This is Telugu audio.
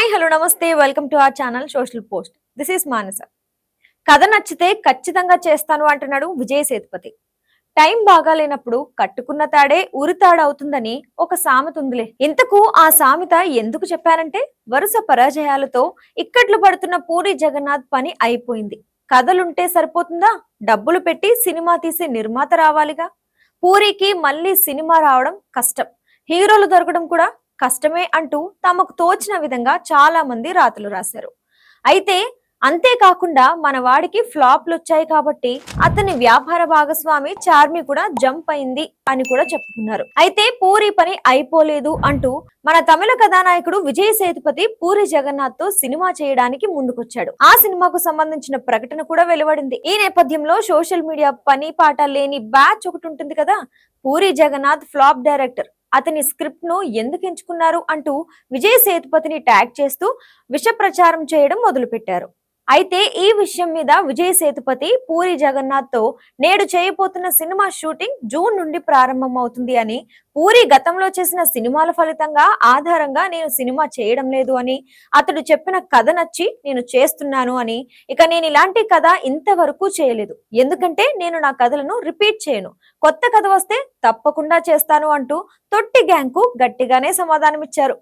హాయ్ హలో నమస్తే welcome to our channel social post. This is Manasa. కథ నచ్చితే ఖచ్చితంగా చేస్తాను అంటున్నాడు విజయ్ సేతుపతి. టైం బాగాలేనప్పుడు కట్టుకున్న తాడే ఉరితాడవుతుందని ఒక సామెత ఉందిలే. ఇంతకు ఆ సామెత ఎందుకు చెప్పారంటే వరుస పరాజయాలతో ఇక్కట్లు పడుతున్న పూరి జగన్నాథ్ పని అయిపోయింది. కథలుంటే సరిపోతుందా? డబ్బులు పెట్టి సినిమా తీసే నిర్మాత రావాలిగా. పూరికి మళ్ళీ సినిమా రావడం కష్టం, హీరోలు దొరకడం కూడా కష్టమే అంటూ తమకు తోచిన విధంగా చాలా మంది రాతలు రాశారు. అయితే అంతేకాకుండా మన వాడికి ఫ్లాప్లు వచ్చాయి కాబట్టి అతని వ్యాపార భాగస్వామి చార్మి కూడా జంప్ అయింది అని కూడా చెప్పుకున్నారు. అయితే పూరి పని అయిపోలేదు అంటూ మన తమిళ కథానాయకుడు విజయ్ సేతుపతి పూరి జగన్నాథ్ తో సినిమా చేయడానికి ముందుకొచ్చాడు. ఆ సినిమాకు సంబంధించిన ప్రకటన కూడా వెలువడింది. ఈ నేపథ్యంలో సోషల్ మీడియా పని పాట లేని బ్యాచ్ ఒకటి ఉంటుంది కదా, పూరి జగన్నాథ్ ఫ్లాప్ డైరెక్టర్, అతని స్క్రిప్ట్ ను ఎందుకు ఎంచుకున్నారు అంటూ విజయ్ సేతుపతిని ట్యాగ్ చేస్తూ విష ప్రచారం చేయడం మొదలుపెట్టారు. అయితే ఈ విషయం మీద విజయ్ సేతుపతి పూరి జగన్నాథ్ తో నేడు చేయబోతున్న సినిమా షూటింగ్ జూన్ నుండి ప్రారంభం అవుతుంది అని, పూరి గతంలో చేసిన సినిమాల ఫలితంగా ఆధారంగా నేను సినిమా చేయడం లేదు అని, అతడు చెప్పిన కథ నచ్చి నేను చేస్తున్నాను అని, ఇక నేను ఇలాంటి కథ ఇంతవరకు చేయలేదు, ఎందుకంటే నేను నా కథలను రిపీట్ చేయను, కొత్త కథ వస్తే తప్పకుండా చేస్తాను అంటూ తొట్టి గ్యాంగ్ కు గట్టిగానే సమాధానమిచ్చారు.